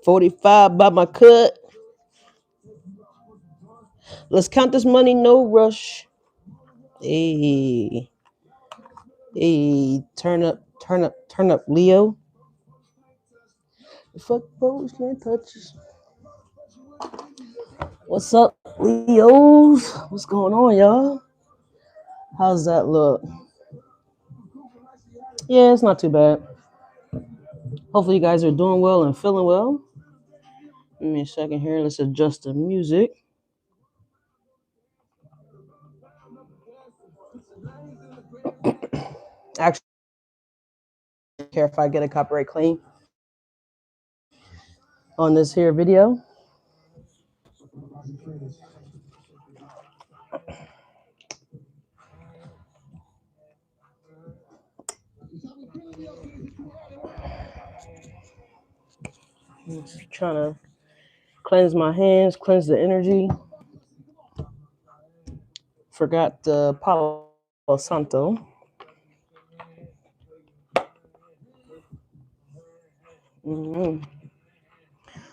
$45 by my cut. Let's count this money, no rush. Hey, hey, turn up, Leo. Fuck those can't touch us. What's up, Leos? What's going on, y'all? How's that look? Yeah, it's not too bad. Hopefully, you guys are doing well and feeling well. Give me a second here. Let's adjust the music. Actually, I don't care if I get a copyright claim on this here video. Just trying to cleanse my hands, cleanse the energy. Forgot the Palo Santo. Mm-hmm.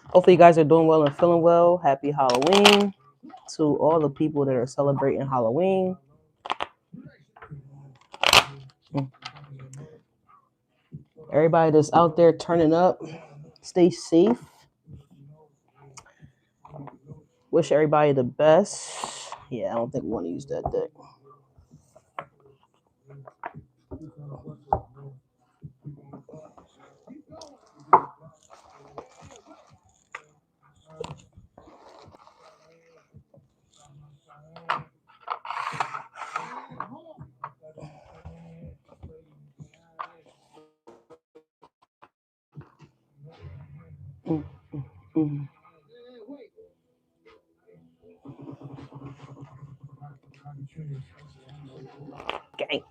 Hopefully, you guys are doing well and feeling well. Happy Halloween to all the people that are celebrating Halloween. Everybody that's out there turning up, stay safe. Wish everybody the best. Yeah, I don't think we want to use that deck. Mm, mm. Okay.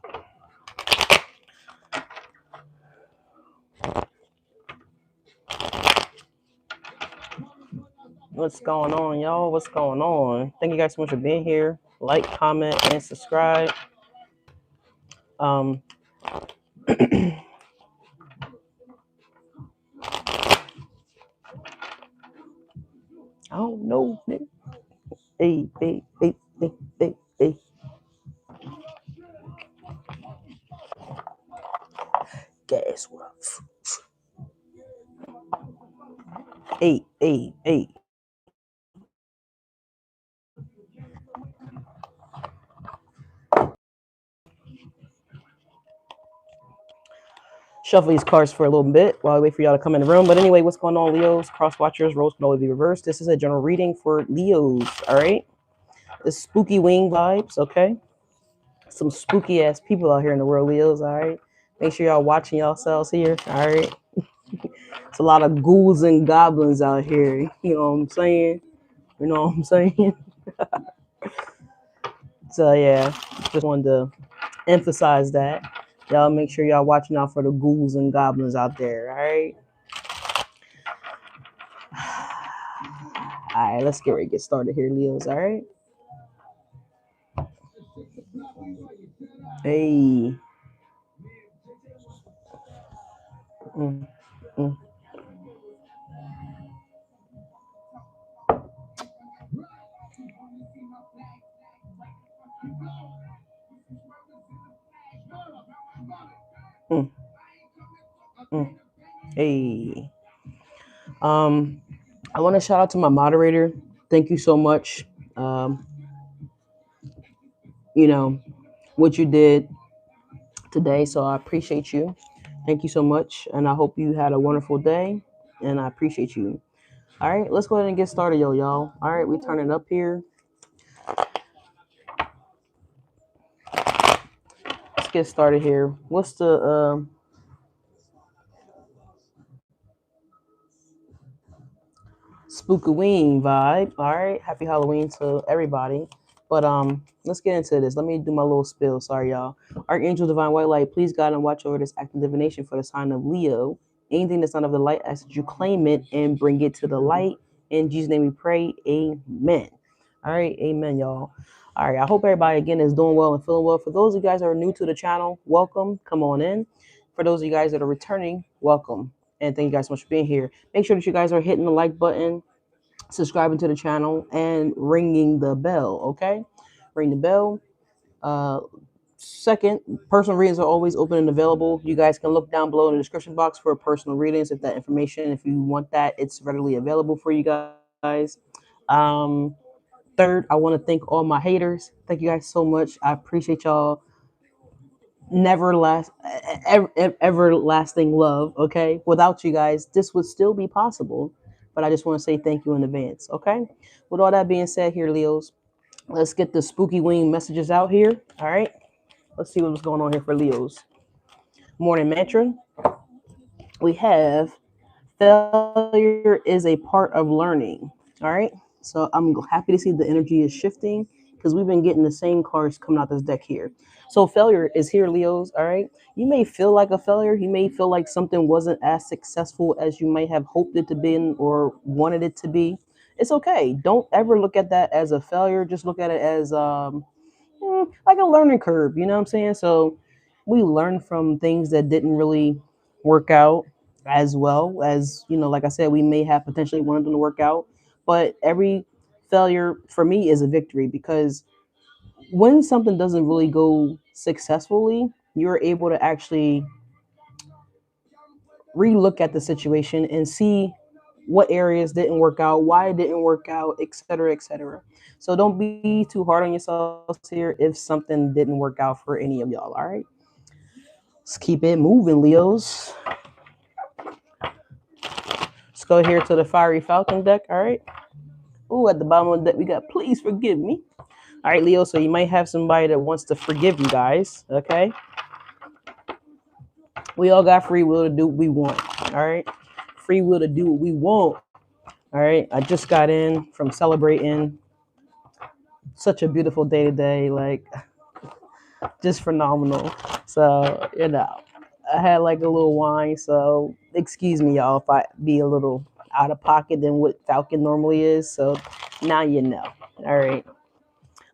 What's going on, y'all? What's going on? Thank you guys so much for being here. Like, comment, and subscribe. I don't know. Hey, hey, hey, hey, hey, hey. Guess what? Hey, hey, hey. Shuffle these cards for a little bit while I wait for y'all to come in the room. But anyway, what's going on, Leos? Cross watchers, roles can always be reversed. This is a general reading for Leos, all right? It's Spookaween vibes, okay? Some spooky ass people out here in the world, Leos, all right? Make sure y'all watching yourselves here, all right? It's a lot of ghouls and goblins out here, you know what I'm saying? You know what I'm saying? So, yeah, just wanted to emphasize that. Y'all make sure y'all watching out for the ghouls and goblins out there, all right? All right, let's get started here, Leos, all right? Hey. Mm, mm. Mm, mm. Hey. I want to shout out to my moderator. Thank you so much. Um, you know, what you did today. So I appreciate you. Thank you so much. And I hope you had a wonderful day. And I appreciate you. All right, let's go ahead and get started, y'all. All right, we turning up here. Let's get started here. What's the Spookaween vibe? All right, happy Halloween to everybody. But let's get into this. Let me do my little spill. Sorry, y'all. Archangel Divine White Light, please guide and watch over this active divination for the sign of Leo. Anything that's not of the light, I ask that you claim it and bring it to the light. In Jesus' name we pray. Amen. All right, amen, y'all. All right, I hope everybody again is doing well and feeling well. For those of you guys that are new to the channel, welcome. Come on in. For those of you guys that are returning, welcome. And thank you guys so much for being here. Make sure that you guys are hitting the like button, subscribing to the channel, and ringing the bell, okay? Ring the bell. Second, personal readings are always open and available. You guys can look down below in the description box for personal readings. If that information, if you want that, it's readily available for you guys. Third, I want to thank all my haters. Thank you guys so much. I appreciate y'all. Never last, everlasting love. Okay, without you guys, this would still be possible. But I just want to say thank you in advance. Okay. With all that being said, here, Leos, let's get the spooky wing messages out here. All right. Let's see what's going on here for Leos. Morning mantra. We have failure is a part of learning. All right. So I'm happy to see the energy is shifting because we've been getting the same cards coming out this deck here. So failure is here, Leos. All right. You may feel like a failure. You may feel like something wasn't as successful as you might have hoped it to be or wanted it to be. It's okay. Don't ever look at that as a failure. Just look at it as like a learning curve. You know what I'm saying? So we learn from things that didn't really work out as well as, like I said, we may have potentially wanted them to work out. But every failure for me is a victory because when something doesn't really go successfully, you're able to actually relook at the situation and see what areas didn't work out, why it didn't work out, et cetera, et cetera. So don't be too hard on yourselves here if something didn't work out for any of y'all. All right. Let's keep it moving, Leos. Let's go here to the Fiery Falcon deck. All right. Ooh, at the bottom of the deck, we got please forgive me. All right, Leo. So you might have somebody that wants to forgive you guys. Okay. We all got free will to do what we want. All right. Free will to do what we want. All right. I just got in from celebrating such a beautiful day today. Like, just phenomenal. So, I had like a little wine. So, excuse me, y'all, if I be a little out of pocket than what Falcon normally is. So, now you know. All right.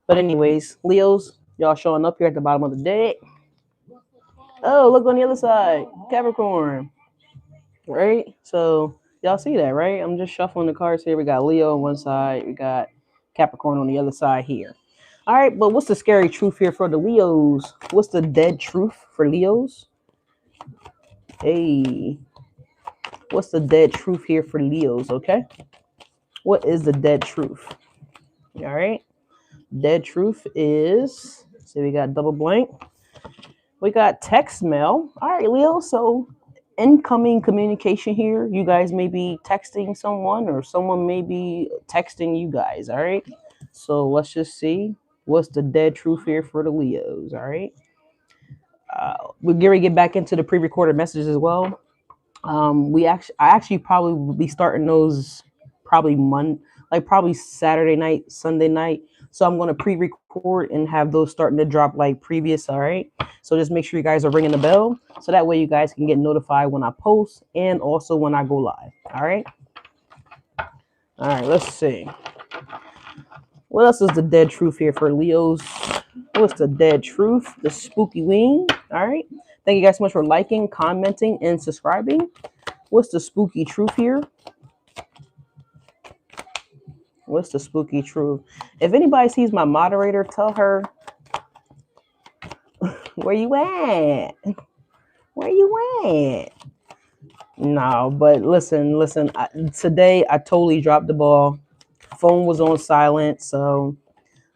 But, anyways, Leos, y'all showing up here at the bottom of the deck. Oh, look on the other side. Capricorn. Right? So, y'all see that, right? I'm just shuffling the cards here. We got Leo on one side, we got Capricorn on the other side here. All right, but what's the scary truth here for the Leos? What's the dead truth for Leos? Hey, what's the dead truth here for Leos? Okay, what is the dead truth? All right, dead truth is, so we got double blank. We got text mail. All right, Leo. So incoming communication here. You guys may be texting someone or someone may be texting you guys. All right. So let's just see what's the dead truth here for the Leos. All right. We're going to get back into the pre-recorded messages as well. I actually probably will be starting those probably probably Saturday night, Sunday night. So I'm going to pre-record and have those starting to drop like previous. All right. So just make sure you guys are ringing the bell. So that way you guys can get notified when I post and also when I go live. All right. All right. Let's see. What else is the dead truth here for Leos? What's the dead truth? The spooky wing. All right. Thank you guys so much for liking, commenting, and subscribing. What's the spooky truth here? What's the spooky truth? If anybody sees my moderator, tell her, where you at? Where you at? No, but listen. Today I totally dropped the ball. Phone was on silent, so,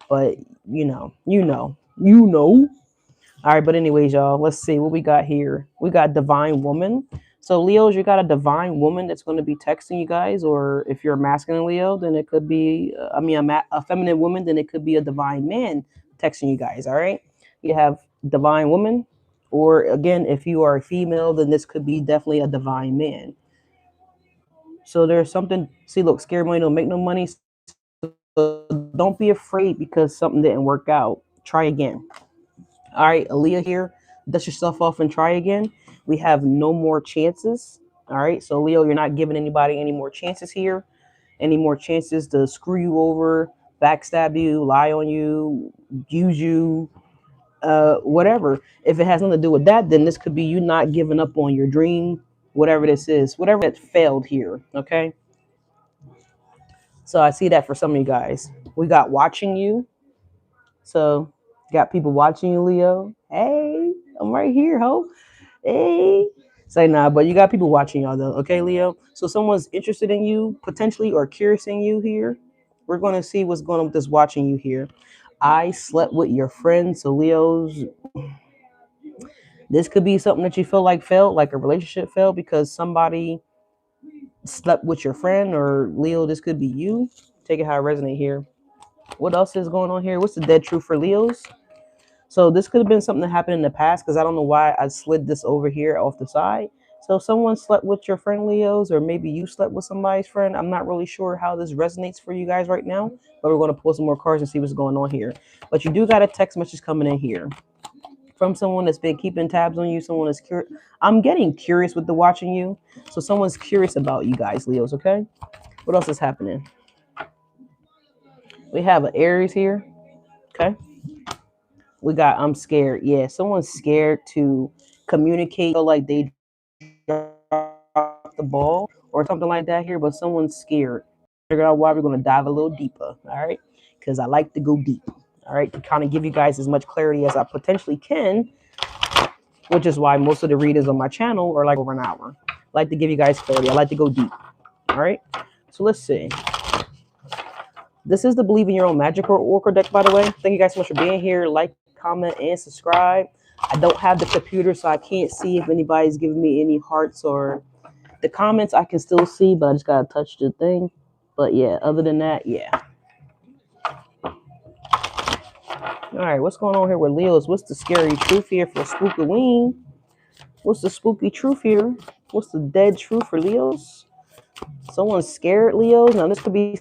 but you know. All right, but anyways, y'all, let's see what we got here. We got divine woman. So Leos, you got a divine woman that's going to be texting you guys, or if you're a masculine Leo, then it could be, a feminine woman, then it could be a divine man texting you guys. All right, you have divine woman, or again, if you are a female, then this could be definitely a divine man. So there's something. See, look, scary money don't make no money. So don't be afraid because something didn't work out. Try again. All right, Aaliyah here. Dust yourself off and try again. We have no more chances. All right, so Leo, you're not giving anybody any more chances here. Any more chances to screw you over, backstab you, lie on you, use you, whatever. If it has nothing to do with that, then this could be you not giving up on your dream, whatever this is, whatever that failed here. Okay. So I see that for some of you guys. We got watching you. So got people watching you, Leo. Hey, I'm right here, ho. Hey. Say nah, but you got people watching y'all though. Okay, Leo. So someone's interested in you potentially or curious in you here. We're gonna see what's going on with this watching you here. I slept with your friend. So Leo's, this could be something that you feel like failed, like a relationship failed because somebody slept with your friend, or Leo, this could be you. Take it how it resonates here. What else is going on here? What's the dead truth for Leos? So this could have been something that happened in the past because I don't know why I slid this over here off the side. So someone slept with your friend Leos, or maybe you slept with somebody's friend. I'm not really sure how this resonates for you guys right now, but we're going to pull some more cards and see what's going on here. But you do got a text message coming in here from someone that's been keeping tabs on you. Someone that's curious. I'm getting curious with the watching you. So someone's curious about you guys, Leos, okay? What else is happening? We have an Aries here, okay? We got I'm scared. Yeah, someone's scared to communicate, feel like they dropped the ball or something like that here, but someone's scared. Figure out why. We're going to dive a little deeper, all right? Because I like to go deep, all right, to kind of give you guys as much clarity as I potentially can, which is why most of the readers on my channel are like over an hour. I like to give you guys clarity. I like to go deep, all right? So let's see. This is the Believe in Your Own Magic Oracle deck, by the way. Thank you guys so much for being here. Like, comment, and subscribe. I don't have the computer, so I can't see if anybody's giving me any hearts or the comments. I can still see, but I just got to touch the thing. But yeah, other than that, yeah. All right, what's going on here with Leos? What's the scary truth here for Spookaween? What's the spooky truth here? What's the dead truth for Leos? Someone's scared, Leos. Now, this could be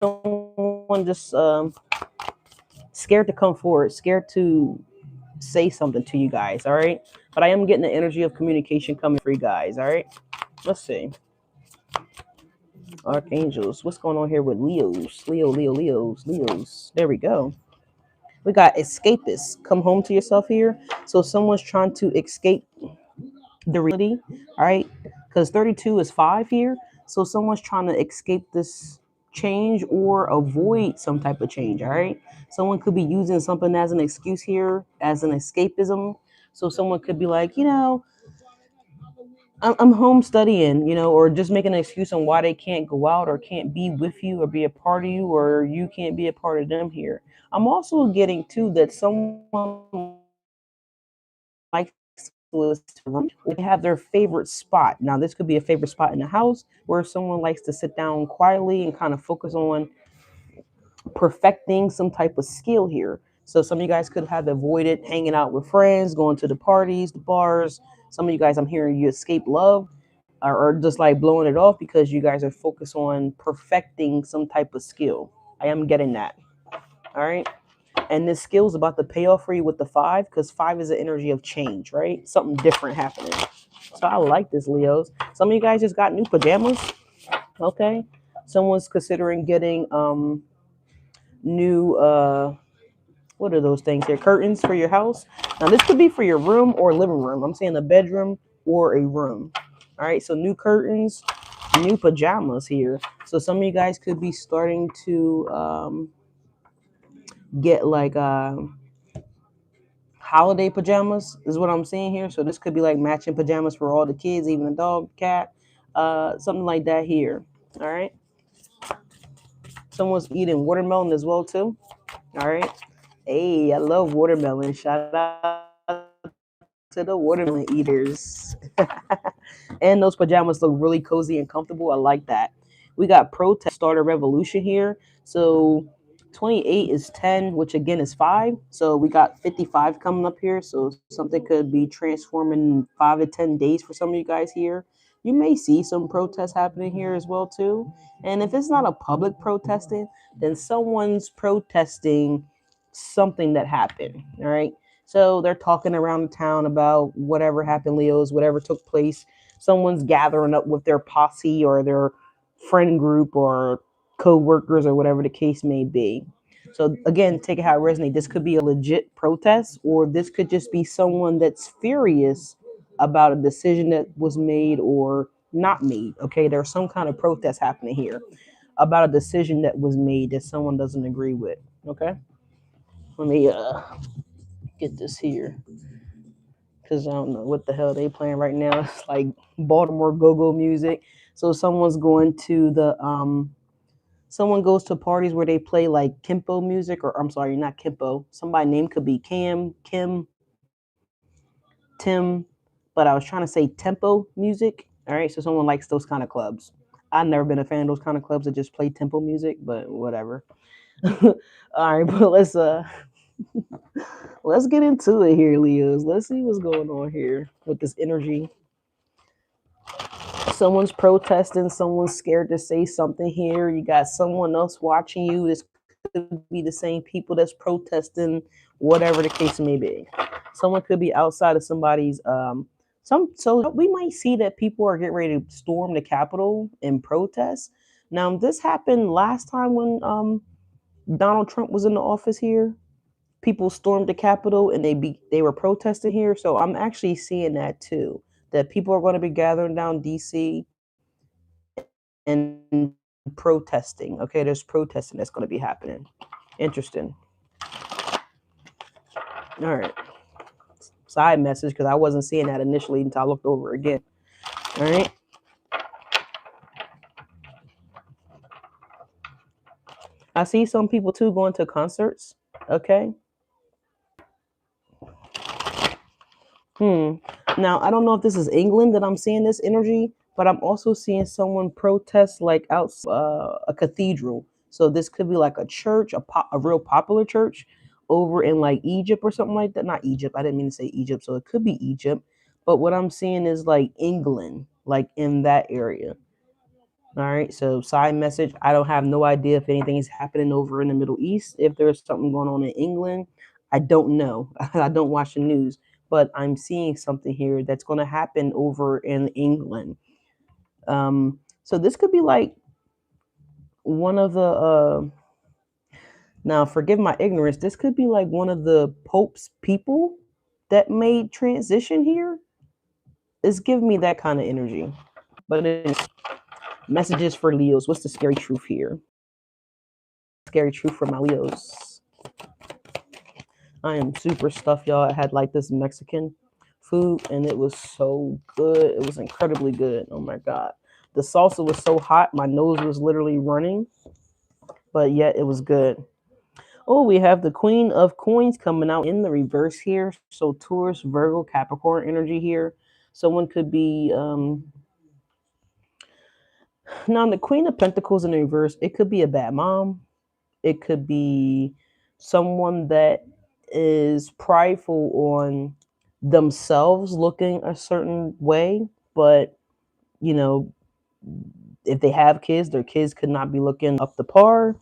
someone just scared to come forward, scared to say something to you guys, all right? But I am getting the energy of communication coming for you guys, all right? Let's see. Archangels. What's going on here with Leos? Leos. There we go. We got escapists. Come home to yourself here. So someone's trying to escape the reality, all right? Because 32 is 5 here. So someone's trying to escape this change or avoid some type of change, all right? Someone could be using something as an excuse here, as an escapism. So someone could be like, I'm home studying, or just making an excuse on why they can't go out or can't be with you or be a part of you, or you can't be a part of them here. I'm also getting too that someone likes to have their favorite spot. Now, this could be a favorite spot in the house where someone likes to sit down quietly and kind of focus on perfecting some type of skill here. So some of you guys could have avoided hanging out with friends, going to the parties, the bars. Some of you guys, I'm hearing you escape love or just like blowing it off because you guys are focused on perfecting some type of skill. I am getting that. All right. And this skill is about to pay off for you with the 5, because 5 is the energy of change, right? Something different happening. So I like this, Leos. Some of you guys just got new pajamas. Okay. Someone's considering getting new what are those things here? Curtains for your house. Now this could be for your room or living room. I'm saying a bedroom or a room. All right, so new curtains, new pajamas here. So some of you guys could be starting to get like holiday pajamas is what I'm seeing here. So this could be like matching pajamas for all the kids, even the dog, cat, something like that here. All right. Someone's eating watermelon as well too. All right. Hey, I love watermelon. Shout out to the watermelon eaters. And those pajamas look really cozy and comfortable. I like that. We got protest start a revolution here. So 28 is 10, which again is 5. So we got 55 coming up here. So something could be transforming in 5 to 10 days for some of you guys here. You may see some protests happening here as well too. And if it's not a public protesting, then someone's protesting something that happened. All right. So they're talking around the town about whatever happened, Leos, whatever took place. Someone's gathering up with their posse or their friend group or co-workers or whatever the case may be. So again, take it how it resonates. This could be a legit protest, or this could just be someone that's furious about a decision that was made or not made. Okay, there's some kind of protest happening here about a decision that was made that someone doesn't agree with. Okay, let me get this here because I don't know what the hell they playing right now. It's like Baltimore go-go music. So someone goes to parties where they play like Kimpo music, or I'm sorry, not Kimpo. Somebody name could be Cam, Kim, Tim, but I was trying to say tempo music. All right, so someone likes those kind of clubs. I've never been a fan of those kind of clubs that just play tempo music, but whatever. All right, but let's get into it here, Leos. Let's see what's going on here with this energy. Someone's protesting, someone's scared to say something here. You got someone else watching you. This could be the same people that's protesting, whatever the case may be. Someone could be outside of somebody's so we might see that people are getting ready to storm the Capitol and protest. Now this happened last time when Donald Trump was in the office here. People stormed the Capitol and they were protesting here. So I'm actually seeing that too. That people are going to be gathering down DC and protesting. Okay, there's protesting that's going to be happening. Interesting. All right. Side message because I wasn't seeing that initially until I looked over again. All right. I see some people too going to concerts. Okay. Now I don't know if this is England that I'm seeing this energy, but I'm also seeing someone protest like out a cathedral. So this could be like a church, a real popular church over in like Egypt or something like that. Not Egypt. I didn't mean to say Egypt. So it could be Egypt. But what I'm seeing is like England, like in that area. All right. So side message. I don't have no idea if anything is happening over in the Middle East. If there's something going on in England, I don't know. I don't watch the news, but I'm seeing something here that's going to happen over in England. So this could be like one of the. Now, forgive my ignorance. This could be like one of the Pope's people that made transition here. It's giving me that kind of energy. But it's messages for Leos. What's the scary truth here? Scary truth for my Leos. I am super stuffed, y'all. I had like this Mexican food and it was so good. It was incredibly good. Oh my God. The salsa was so hot, my nose was literally running, but yet it was good. Oh, we have the Queen of Coins coming out in the reverse here. So Taurus, Virgo, Capricorn energy here. Someone could be now the Queen of Pentacles in the reverse. It could be a bad mom. It could be someone that is prideful on themselves looking a certain way, but you know, if they have kids, their kids could not be looking up to par.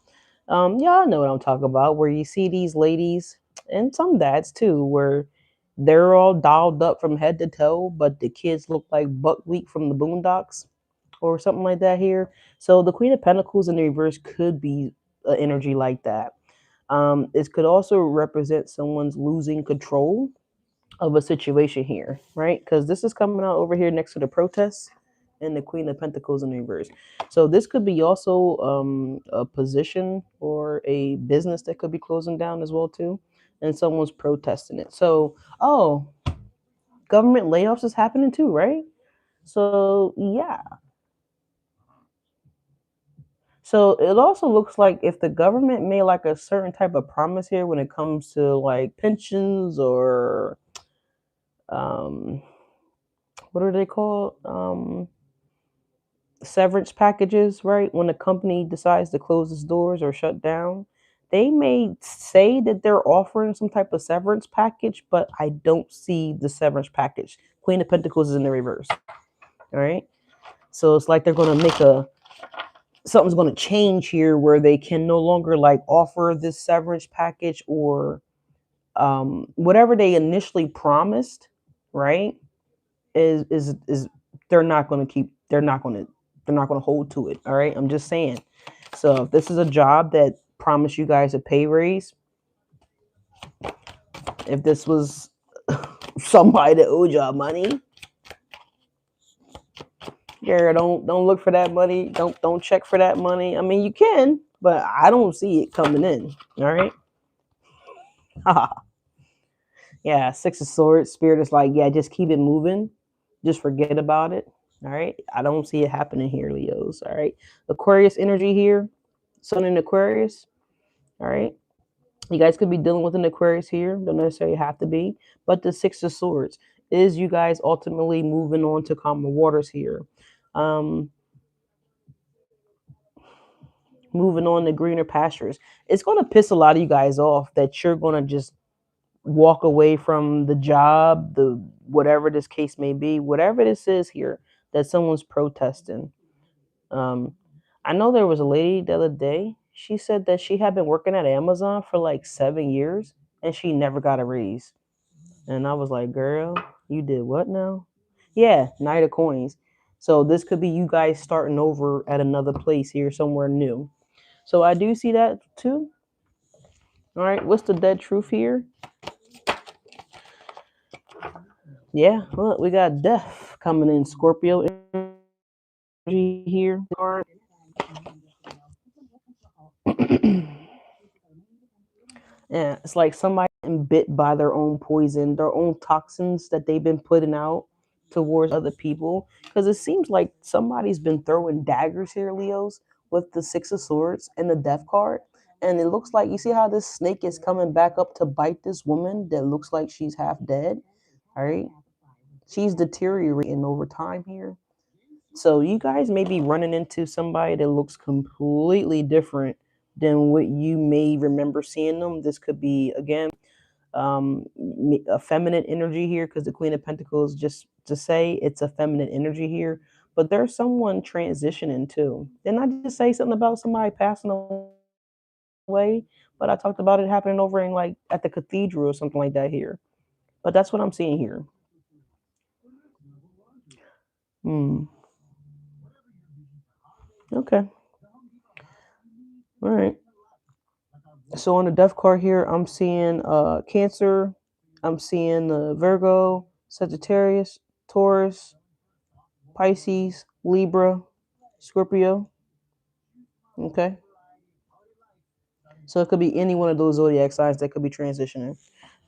Y'all know what I'm talking about, where you see these ladies and some dads too, where they're all dolled up from head to toe, but the kids look like buckwheat from the Boondocks or something like that here. So the Queen of Pentacles in the reverse could be an energy like that. It could also represent someone's losing control of a situation here, right? Because this is coming out over here next to the protests and the Queen of Pentacles in reverse. So this could be also a position or a business that could be closing down as well too, and someone's protesting it. So government layoffs is happening too, right? So yeah. So it also looks like if the government made like a certain type of promise here when it comes to like pensions or um what are they called? Severance packages, right? When a company decides to close its doors or shut down, they may say that they're offering some type of severance package, but I don't see the severance package. Queen of Pentacles is in the reverse. All right. So it's like they're going to make something's going to change here where they can no longer like offer this severance package or whatever they initially promised, right? Is they're not going to hold to it. All right. I'm just saying So if this is a job that promised you guys a pay raise, if this was somebody that owed y'all money, girl, don't look for that money. Don't check for that money. I mean, you can, but I don't see it coming in. All right. Yeah, Six of Swords. Spirit is like, yeah, just keep it moving. Just forget about it. All right. I don't see it happening here, Leos. All right. Aquarius energy here. Sun in Aquarius. All right. You guys could be dealing with an Aquarius here. Don't necessarily have to be. But the Six of Swords is you guys ultimately moving on to calmer waters here. Moving on to greener pastures. It's going to piss a lot of you guys off that you're going to just walk away from the job, the whatever this case may be, whatever this is here that someone's protesting. I know there was a lady the other day. She said that she had been working at Amazon for like 7 years and she never got a raise. And I was like, girl, you did what now? Yeah, Knight of Coins. So this could be you guys starting over at another place here, somewhere new. So I do see that too. All right, what's the dead truth here? Yeah, look, we got death coming in. Scorpio energy here. Yeah, it's like somebody been bit by their own poison, their own toxins that they've been putting out towards other people. Because it seems like somebody's been throwing daggers here, Leos, with the Six of Swords and the Death card. And it looks like, you see how this snake is coming back up to bite this woman that looks like she's half dead? All right. She's deteriorating over time here. So you guys may be running into somebody that looks completely different than what you may remember seeing them. This could be, again, a feminine energy here, because the Queen of Pentacles, just to say it's a feminine energy here, but there's someone transitioning too. Didn't I just say something about somebody passing away? But I talked about it happening over in like at the cathedral or something like that here. But that's what I'm seeing here. Hmm. Okay. All right. So on the death card here, I'm seeing Cancer, I'm seeing Virgo, Sagittarius, Taurus, Pisces, Libra, Scorpio. Okay. So it could be any one of those zodiac signs that could be transitioning.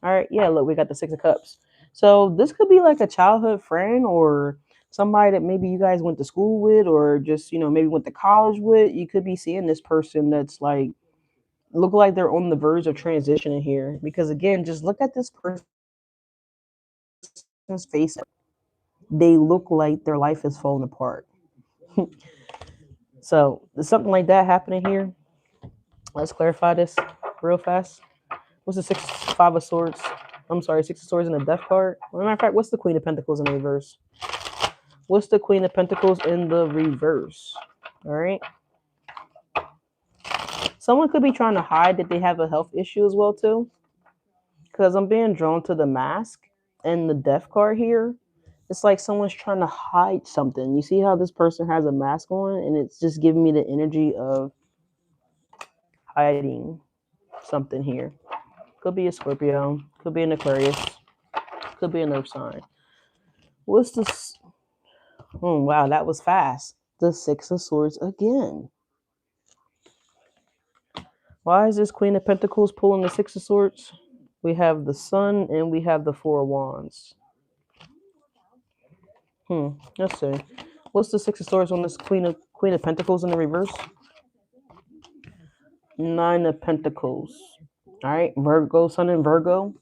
All right. Yeah, look, we got the Six of Cups. So this could be like a childhood friend or somebody that maybe you guys went to school with or just, maybe went to college with. You could be seeing this person that's like, look like they're on the verge of transitioning here. Because again, just look at this person's face. They look like their life is falling apart. So there's something like that happening here. Let's clarify this real fast. What's the Five of Swords? I'm sorry, Six of Swords in the Death card. As a matter of fact, what's the Queen of Pentacles in the reverse? What's the Queen of Pentacles in the reverse? All right. Someone could be trying to hide that they have a health issue as well too, because I'm being drawn to the Mask and the Death card here. It's like someone's trying to hide something. You see how this person has a mask on, and it's just giving me the energy of hiding something here. Could be a Scorpio, could be an Aquarius, could be an Earth sign. What's this? Oh, wow, that was fast. The Six of Swords again. Why is this Queen of Pentacles pulling the Six of Swords? We have the Sun and we have the Four of Wands. Let's see. What's the Six of Swords on this Queen of Pentacles in the reverse? Nine of Pentacles. All right, Virgo, Sun in Virgo.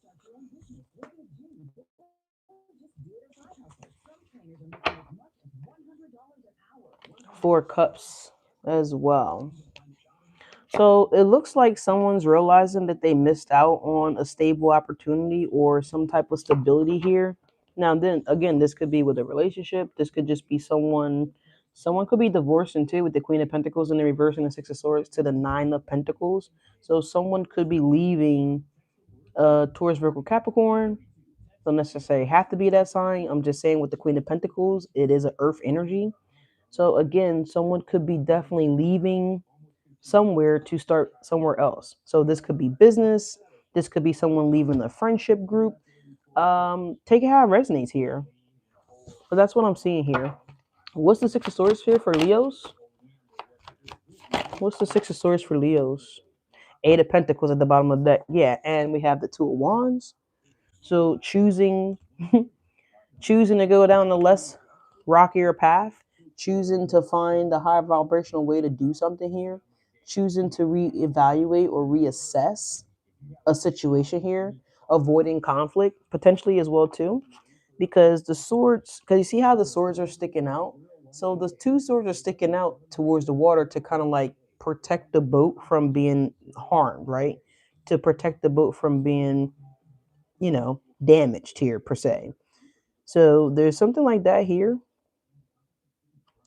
Four Cups as well. So it looks like someone's realizing that they missed out on a stable opportunity or some type of stability here. Now, then again, this could be with a relationship. This could just be someone could be divorcing too, with the Queen of Pentacles in the reverse and the Six of Swords to the Nine of Pentacles. So someone could be leaving Taurus, Virgo, Capricorn. Don't necessarily have to be that sign. I'm just saying with the Queen of Pentacles, it is an earth energy. So again, someone could be definitely leaving somewhere to start somewhere else. So this could be business. This could be someone leaving a friendship group. Take it how it resonates here. But that's what I'm seeing here. What's the Six of Swords here for Leos? What's the Six of Swords for Leos? Eight of Pentacles at the bottom of the deck. Yeah, and we have the Two of Wands. So choosing to go down the less rockier path, choosing to find a high vibrational way to do something here, choosing to reevaluate or reassess a situation here, avoiding conflict potentially as well too, because the swords, because you see how the swords are sticking out. So the two swords are sticking out towards the water to kind of like protect the boat from being harmed, right? To protect the boat from being, damaged here per se. So there's something like that here.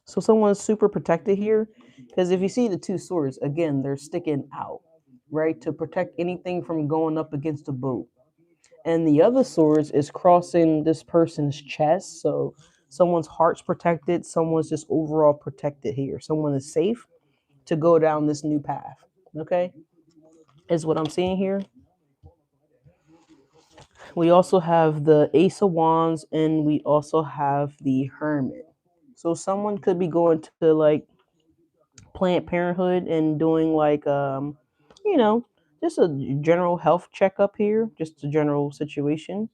So someone's super protected here, because if you see the two swords, again, they're sticking out, right? To protect anything from going up against the boat. And the other swords is crossing this person's chest. So someone's heart's protected, someone's just overall protected here. Someone is safe to go down this new path. Okay? Is what I'm seeing here. We also have the Ace of Wands and we also have the Hermit. So someone could be going to like Planned Parenthood and doing like you know, just a general health checkup here, just a general situation.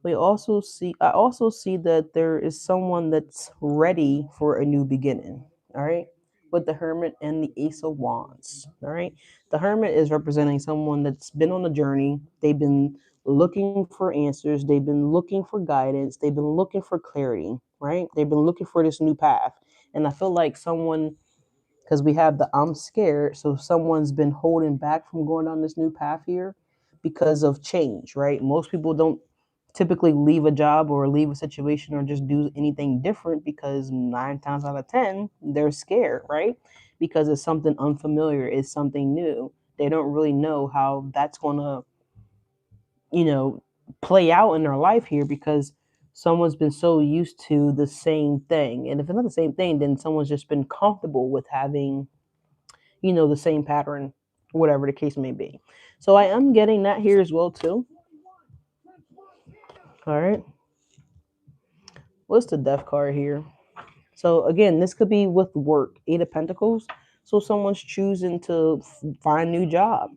I also see that there is someone that's ready for a new beginning. All right. With the Hermit and the Ace of Wands. All right. The Hermit is representing someone that's been on a journey. They've been looking for answers. They've been looking for guidance. They've been looking for clarity. Right. They've been looking for this new path. And I feel like someone, because we have the I'm scared, so someone's been holding back from going on this new path here because of change, right? Most people don't typically leave a job or leave a situation or just do anything different because 9 times out of 10 they're scared, right? Because it's something unfamiliar, it's something new. They don't really know how that's going to, you know, play out in their life here because someone's been so used to the same thing. And if it's not the same thing, then someone's just been comfortable with having, the same pattern, whatever the case may be. So I am getting that here as well too. All right. What's the death card here? So again, this could be with work, Eight of Pentacles. So someone's choosing to find a new job.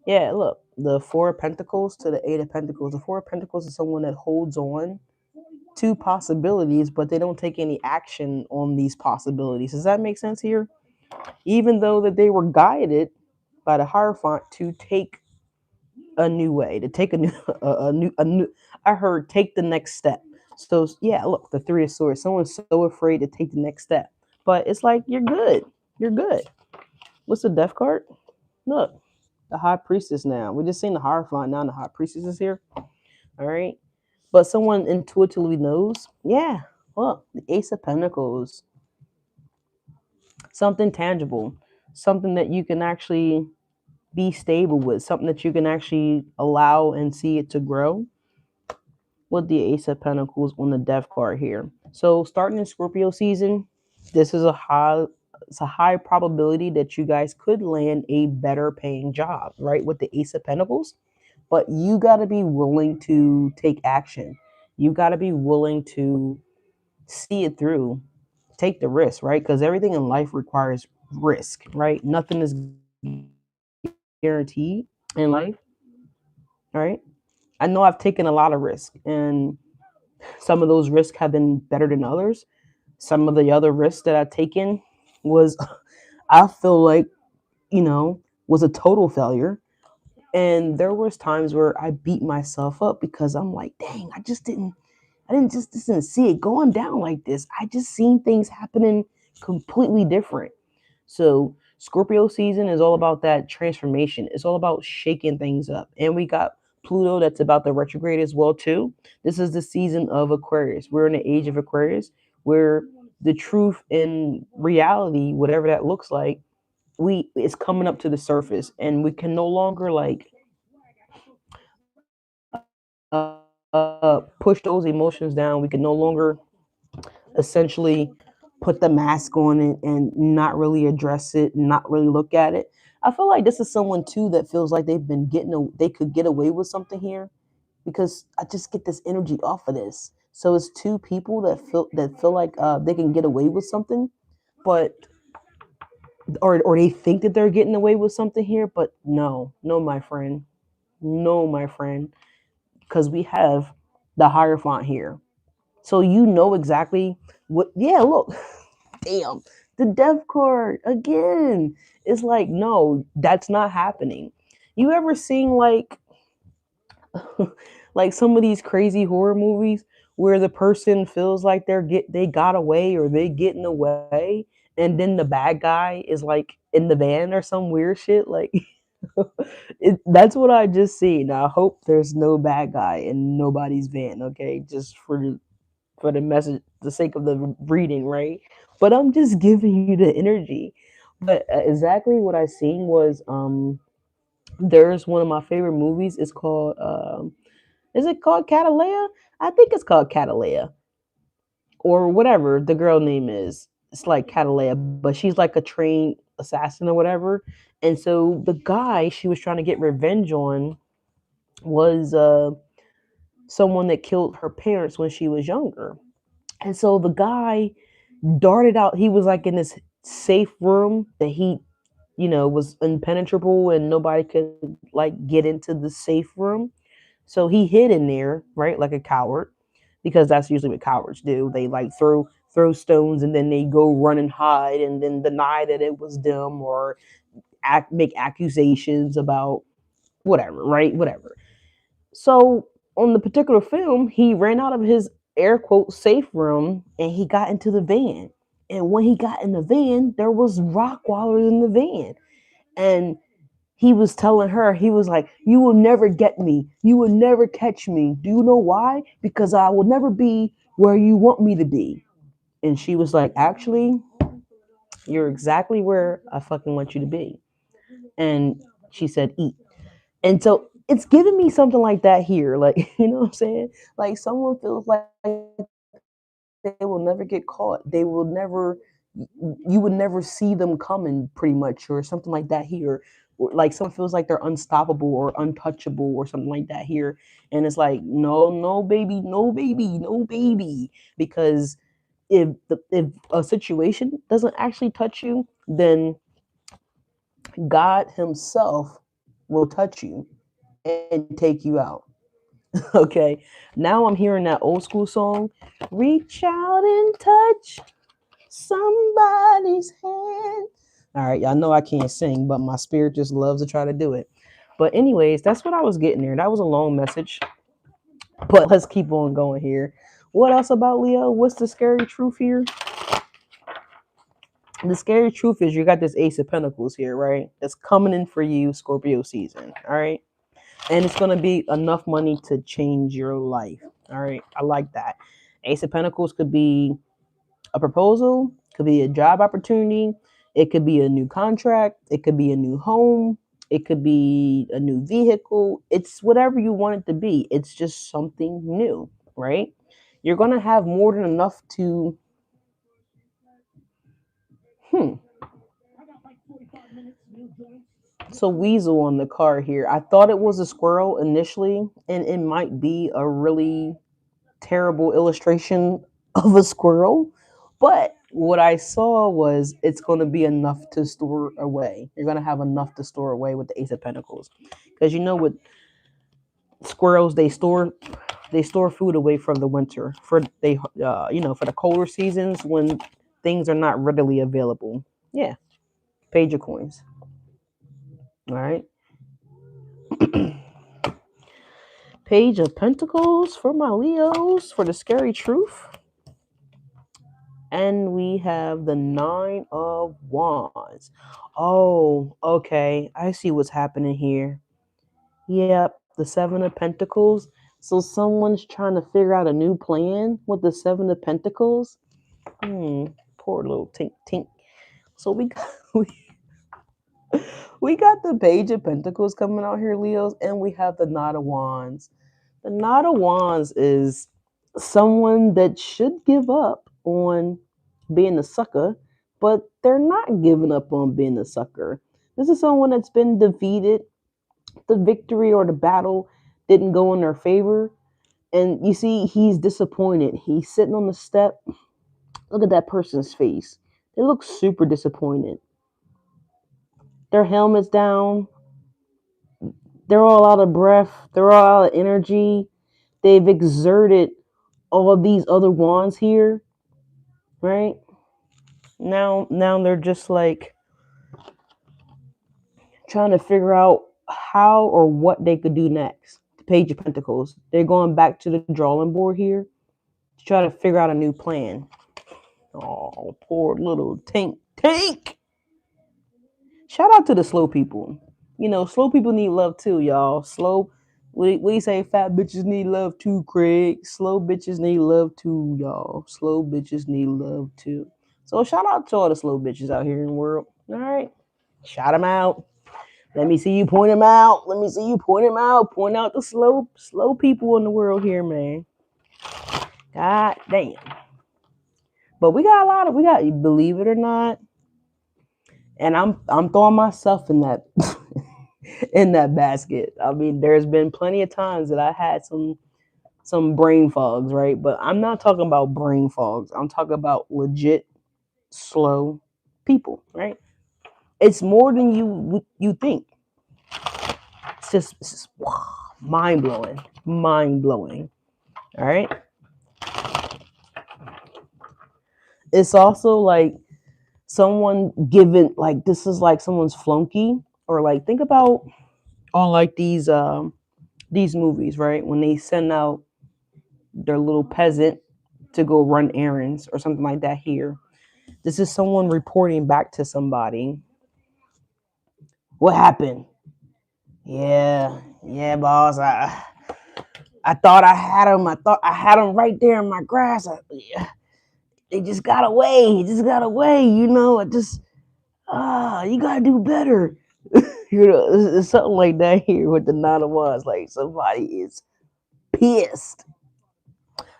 Yeah, look, the Four of Pentacles to the Eight of Pentacles. The Four of Pentacles is someone that holds on to possibilities, but they don't take any action on these possibilities. Does that make sense here? Even though that they were guided by the Hierophant to take a new way, to take a new a new I heard take the next step. So yeah, look, the Three of Swords. Someone's so afraid to take the next step, but it's like you're good. What's the Death card? Look, the High Priestess. Now we just seen the Hierophant, now the High Priestess is here. All right, but someone intuitively knows. Yeah, look, the Ace of Pentacles. Something tangible, something that you can actually be stable with, something that you can actually allow and see it to grow, with the Ace of Pentacles on the Death card here. So starting in Scorpio season, this is it's a high probability that you guys could land a better paying job, right? With the Ace of Pentacles. But you got to be willing to take action. You got to be willing to see it through, take the risk, right? Because everything in life requires risk, right? Nothing is guaranteed in life, right? I know I've taken a lot of risk, and some of those risks have been better than others. Some of the other risks that I've taken was, I feel like, was a total failure. And there was times where I beat myself up because I'm like, dang, I didn't see it going down like this. I just seen things happening completely different. So Scorpio season is all about that transformation. It's all about shaking things up. And we got Pluto that's about the retrograde as well too. This is the season of Aquarius. We're in the age of Aquarius where the truth and reality, whatever that looks like, it's coming up to the surface, and we can no longer like push those emotions down. We can no longer essentially put the mask on it and not really address it, not really look at it. I feel like this is someone too that feels like they've been they could get away with something here, because I just get this energy off of this. So it's two people that feel like they can get away with something, but or they think that they're getting away with something here, but no, no, my friend, no, my friend, because we have the Hierophant here, so you know exactly what. Yeah, look, damn, the Death card again. It's like, no, that's not happening. You ever seen like like some of these crazy horror movies where the person feels like they got away or they getting away, and then the bad guy is like in the van or some weird shit like that's what I just see. Now I hope there's no bad guy in nobody's van, okay? Just for the message, the sake of the reading, right? But I'm just giving you the energy. But exactly what I seen was there's one of my favorite movies. It's called is it called Catalea? I think it's called Catalea or whatever the girl name is. It's like Catalea, but she's like a trained assassin or whatever. And so the guy she was trying to get revenge on was someone that killed her parents when she was younger. And so the guy darted out. He was like in this safe room that he, was impenetrable and nobody could like get into the safe room. So he hid in there, right, like a coward, because that's usually what cowards do. They like throw stones and then they go run and hide and then deny that it was them or make accusations about whatever, right? Whatever. So on the particular film, he ran out of his air quote safe room and he got into the van. And when he got in the van, there was rock wallers in the van. And he was telling her, he was like, "You will never get me. You will never catch me. Do you know why? Because I will never be where you want me to be." And she was like, "Actually, you're exactly where I fucking want you to be." And she said, "Eat." And so it's giving me something like that here. Like, you know what I'm saying? Like someone feels like they will never get caught. They will never, you would never see them coming pretty much, or something like that here. Or like someone feels like they're unstoppable or untouchable or something like that here. And it's like, no, no, baby, no, baby, no, baby. Because if a situation doesn't actually touch you, then God Himself will touch you and take you out. Okay. Now I'm hearing that old school song. Reach out and touch somebody's hand. All right, y'all know I can't sing, but my spirit just loves to try to do it. But anyways, that's what I was getting there. That was a long message, but let's keep on going here. What else about Leo? What's the scary truth here? The scary truth is you got this Ace of Pentacles here, right? That's coming in for you, Scorpio season. All right. And it's going to be enough money to change your life. All right. I like that. Ace of Pentacles could be a proposal, could be a job opportunity, it could be a new contract, it could be a new home, it could be a new vehicle. It's whatever you want it to be. It's just something new, right? You're going to have more than enough to hmm. So weasel on the card here. I thought it was a squirrel initially, and it might be a really terrible illustration of a squirrel. But what I saw was it's going to be enough to store away. You're going to have enough to store away with the Ace of Pentacles, because with squirrels they store food away from the winter for for the colder seasons when things are not readily available. Yeah, Page of Coins. All right. Page of Pentacles for my Leos for the scary truth. And we have the Nine of Wands. Oh, okay. I see what's happening here. Yep, the Seven of Pentacles. So someone's trying to figure out a new plan with the Seven of Pentacles. Poor little tink tink. So we got, we got the Page of Pentacles coming out here, Leos, and we have the Knight of Wands. The Knight of Wands is someone that should give up on being a sucker, but they're not giving up on being a sucker. This is someone that's been defeated. The victory or the battle didn't go in their favor. And you see, he's disappointed. He's sitting on the step. Look at that person's face. They look super disappointed. Their helmet's down. They're all out of breath. They're all out of energy. They've exerted all of these other wands here, right? Now they're just like trying to figure out how or what they could do next. The Page of Pentacles. They're going back to the drawing board here to try to figure out a new plan. Oh, poor little Tank. Shout out to the slow people. You know, slow people need love too, y'all. Slow. We say fat bitches need love too, Craig. Slow bitches need love too, y'all. Slow bitches need love too. So shout out to all the slow bitches out here in the world. All right. Shout them out. Let me see you point them out. Let me see you point them out. Point out the slow people in the world here, man. God damn. But we got believe it or not, and I'm throwing myself in that in that basket. I mean, there's been plenty of times that I had some brain fogs, right? But I'm not talking about brain fogs. I'm talking about legit slow people, right? It's more than you think. It's just mind blowing. All right. It's also like someone given, like, this is like someone's flunky, or like, think about on like these movies, right? When they send out their little peasant to go run errands or something like that here. This is someone reporting back to somebody. What happened? Yeah, boss. I thought I had him. I thought I had him right there in my grass. They just got away. He just got away. You know, you gotta do better. You know, it's something like that here with the Nine of Wands. Like, somebody is pissed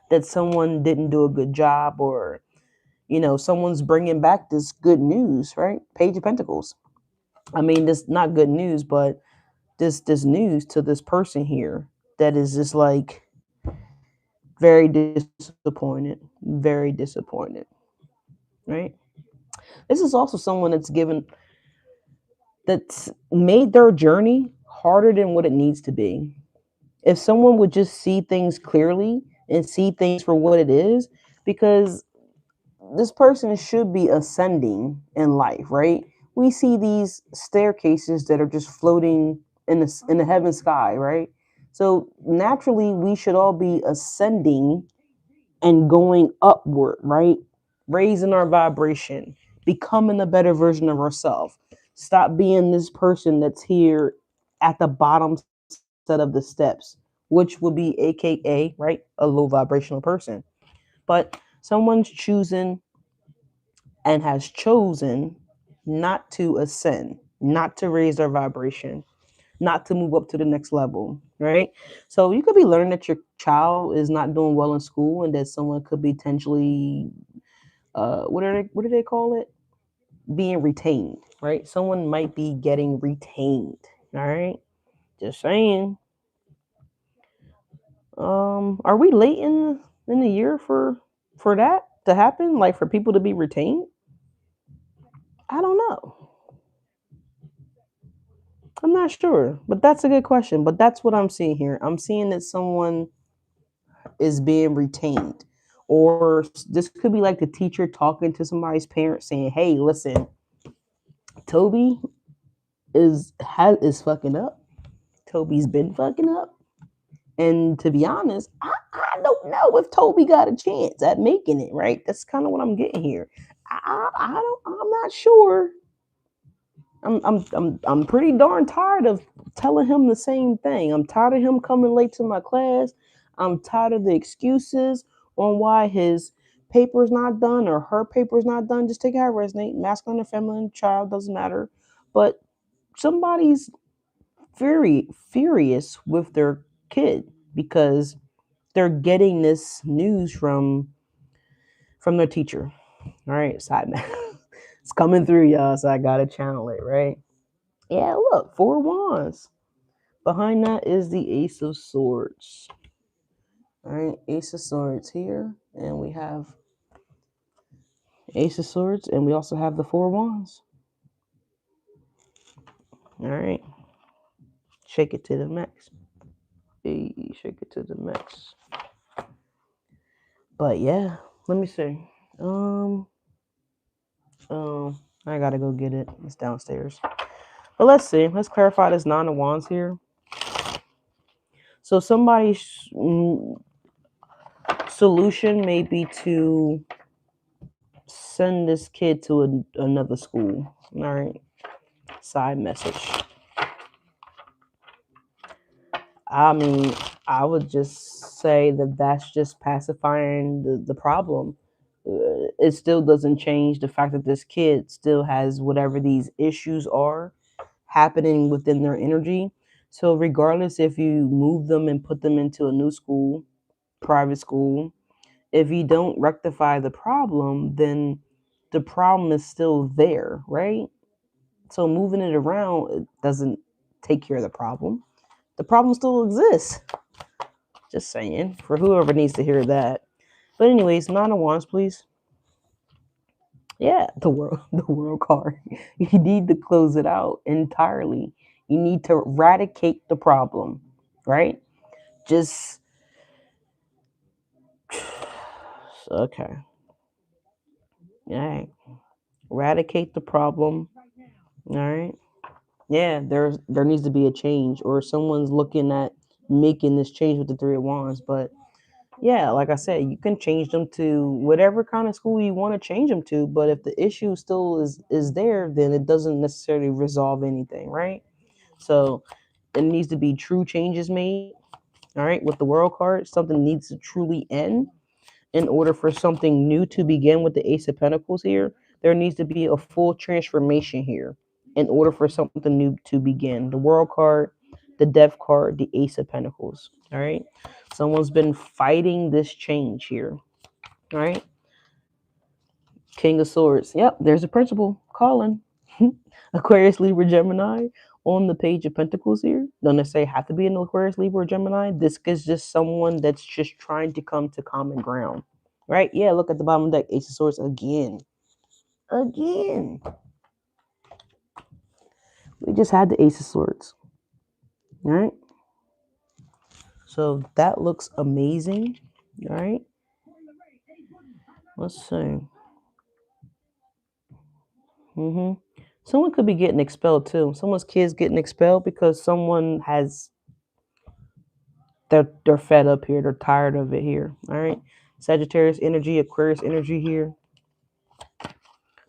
that someone didn't do a good job, or, you know, someone's bringing back this good news, right? Page of Pentacles. I mean, this not good news, but this news to this person here that is just like very disappointed, right? This is also someone that's made their journey harder than what it needs to be. If someone would just see things clearly and see things for what it is, because this person should be ascending in life, right? We see these staircases that are just floating in the heaven sky, right? So naturally, we should all be ascending and going upward, right? Raising our vibration, becoming a better version of ourselves. Stop being this person that's here at the bottom set of the steps, which would be AKA, right, a low vibrational person. But someone's choosing and has chosen not to ascend, not to raise their vibration, not to move up to the next level, right? So you could be learning that your child is not doing well in school, and that someone could be potentially, what do they call it? Being retained, right? Someone might be getting retained, all right? Just saying. Are we late in the year for that to happen? Like, for people to be retained? I don't know. I'm not sure, but that's a good question. But that's what I'm seeing here. I'm seeing that someone is being retained, or this could be like the teacher talking to somebody's parent saying, "Hey, listen, Toby is fucking up. Toby's been fucking up, and to be honest, I don't know if Toby got a chance at making it. Right? That's kind of what I'm getting here. I'm not sure." I'm pretty darn tired of telling him the same thing. I'm tired of him coming late to my class. I'm tired of the excuses on why his paper's not done or her paper's not done. Just take it how it resonate. Masculine or feminine, child, doesn't matter. But somebody's furious with their kid because they're getting this news from their teacher. All right, side man. It's coming through, y'all, so I gotta channel it, right? Yeah, look, 4 wands. Behind that is the Ace of Swords. All right, Ace of Swords here, and we have Ace of Swords, and we also have the 4 wands. All right, shake it to the max. Hey, shake it to the max. But yeah, let me see. I gotta go get it. It's downstairs. But let's see. Let's clarify this 9 of Wands here. So somebody's solution may be to send this kid to another school. All right. Side message. I mean, I would just say that that's just pacifying the problem. It still doesn't change the fact that this kid still has whatever these issues are happening within their energy. So regardless if you move them and put them into a new school, private school, if you don't rectify the problem, then the problem is still there, right? So moving it around, it doesn't take care of the problem. The problem still exists. Just saying, for whoever needs to hear that. But anyways, 9 of Wands, please. Yeah, the world card. You need to close it out entirely. You need to eradicate the problem, right? Just okay. All right. Eradicate the problem. All right. Yeah, there needs to be a change, or someone's looking at making this change with the 3 of Wands. But yeah, like I said, you can change them to whatever kind of school you want to change them to. But if the issue still is there, then it doesn't necessarily resolve anything, right? So it needs to be true changes made. All right, with the World card, something needs to truly end in order for something new to begin with the Ace of Pentacles here. There needs to be a full transformation here in order for something new to begin. The World card, the Death card, the Ace of Pentacles. All right. Someone's been fighting this change here. All right. King of Swords. Yep, there's a principle. Calling. Aquarius, Libra, Gemini on the Page of Pentacles here. Don't necessarily have to be an Aquarius, Libra, or Gemini. This is just someone that's just trying to come to common ground. Right? Yeah, look at the bottom of the deck. Ace of Swords again. Again. We just had the Ace of Swords. All right. So that looks amazing. All right. Let's see. Someone could be getting expelled too. Someone's kids getting expelled because someone has they're fed up here. They're tired of it here. All right. Sagittarius energy, Aquarius energy here.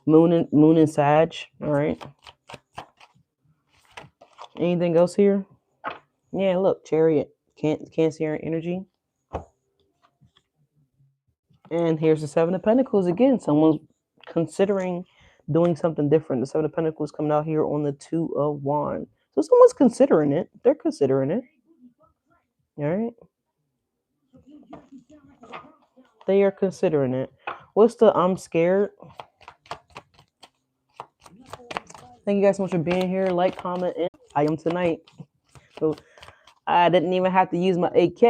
Moon and Sag. All right. Anything else here? Yeah, look, Chariot. Cancer energy. And here's the Seven of Pentacles again. Someone's considering doing something different. The Seven of Pentacles coming out here on the 2 of Wands. So someone's considering it. They're considering it. All right. They are considering it. What's the I'm scared? Thank you guys so much for being here. Like, comment, and I am tonight. So I didn't even have to use my AK.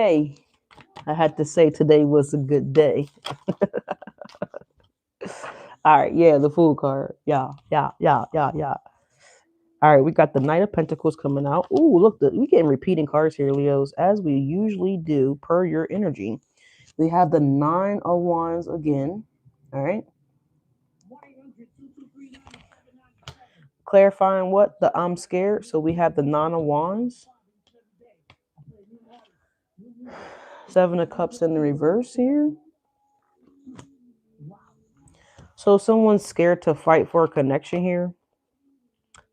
I had to say today was a good day. All right, yeah, the Fool card. Yeah. All right, we got the Knight of Pentacles coming out. Ooh, look, we getting repeating cards here, Leos, as we usually do per your energy. We have the 9 of Wands again. All right. Clarifying what? The I'm scared. So we have the 9 of Wands. 7 of Cups in the reverse here. So someone's scared to fight for a connection here.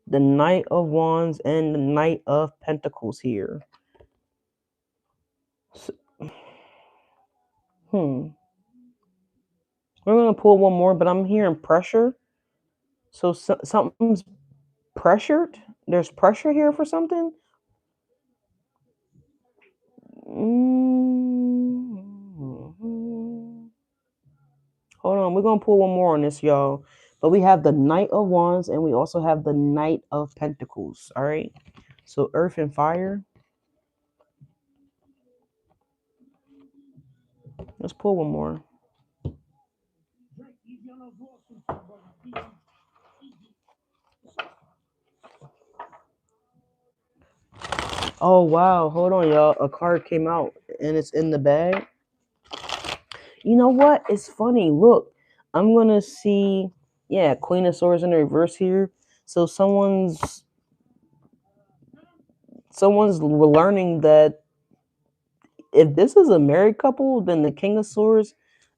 The Knight of Wands and the Knight of Pentacles here. So, we're going to pull one more, but I'm hearing pressure. So something's pressured. There's pressure here for something. Hold we're gonna pull one more on this, y'all. But we have the Knight of Wands and we also have the Knight of Pentacles. All right. So Earth and Fire. Let's pull one more. Oh wow, hold on, y'all. A card came out and it's in the bag. You know what? It's funny. Look, I'm gonna see. Yeah, Queen of Swords in the reverse here. So someone's learning that if this is a married couple, then the King of Swords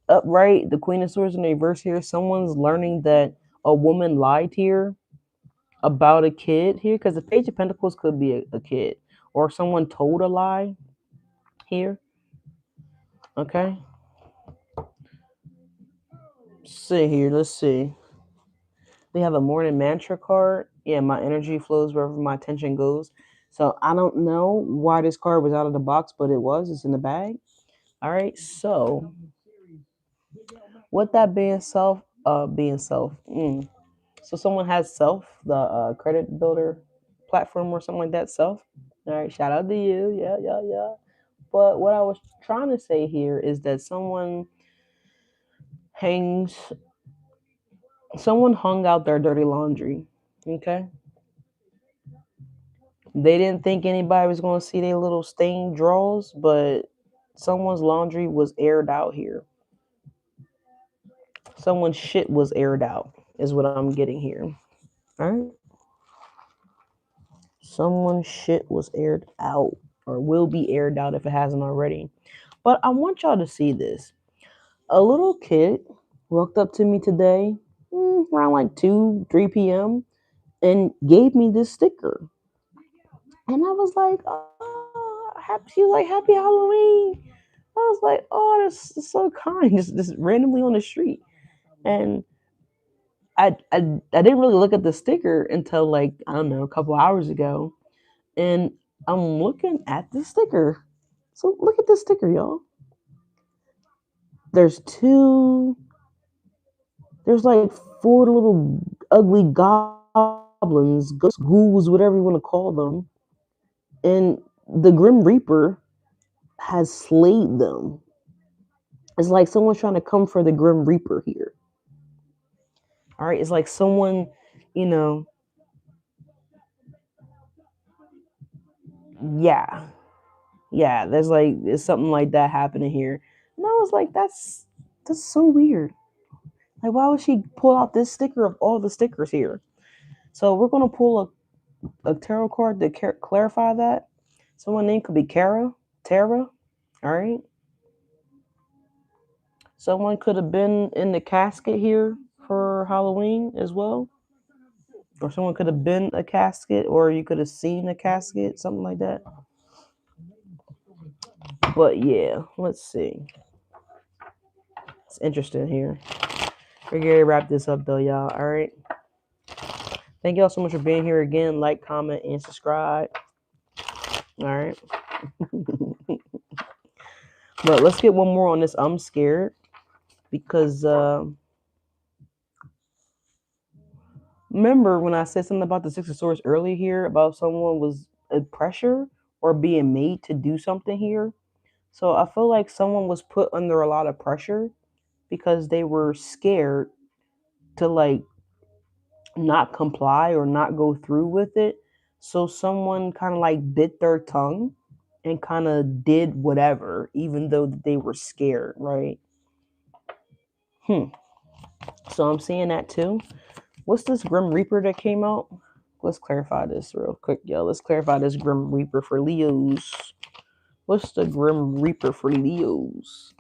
upright, the Queen of Swords in the reverse here. Someone's learning that a woman lied here about a kid here, because the Page of Pentacles could be a kid, or someone told a lie here. Okay. See here. Let's see. We have a morning mantra card. Yeah, my energy flows wherever my attention goes. So I don't know why this card was out of the box, but it was. It's in the bag. All right. So with that being self. So someone has self, the credit builder platform or something like that. Self. All right. Shout out to you. Yeah, yeah, yeah. But what I was trying to say here is that hangs someone hung out their dirty laundry. Okay. They didn't think anybody was going to see their little stained drawers, but someone's laundry was aired out here. Someone's shit was aired out, is what I'm getting here. All right. Someone's shit was aired out, or will be aired out if it hasn't already. But I want y'all to see this. A little kid walked up to me today, around like 2, 3 p.m., and gave me this sticker. And I was like, oh, happy, she was like, happy Halloween. I was like, oh, that's so kind, just randomly on the street. And I didn't really look at the sticker until like, I don't know, a couple hours ago. And I'm looking at the sticker. So look at this sticker, y'all. There's like 4 little ugly goblins, ghosts, ghouls, whatever you want to call them. And the Grim Reaper has slayed them. It's like someone's trying to come for the Grim Reaper here. All right, it's like someone, you know, yeah, there's something like that happening here. And I was like, that's so weird. Like, why would she pull out this sticker of all the stickers here? So we're gonna pull a tarot card to clarify that. Someone name could be Tara. All right. Someone could have been in the casket here for Halloween as well. Or someone could have been a casket, or you could have seen a casket, something like that. But yeah, let's see. It's interesting here. We're gonna wrap this up though, y'all. All right. Thank y'all so much for being here again. Like, comment, and subscribe. All right. But let's get one more on this. I'm scared because remember when I said something about the Six of Swords earlier here about someone was pressure or being made to do something here. So I feel like someone was put under a lot of pressure because they were scared to like not comply or not go through with it. So someone kind of like bit their tongue and kind of did whatever, even though they were scared, right? So I'm seeing that too. What's this Grim Reaper that came out? Let's clarify this real quick, yo. Let's clarify this Grim Reaper for Leos. What's the Grim Reaper for Leos?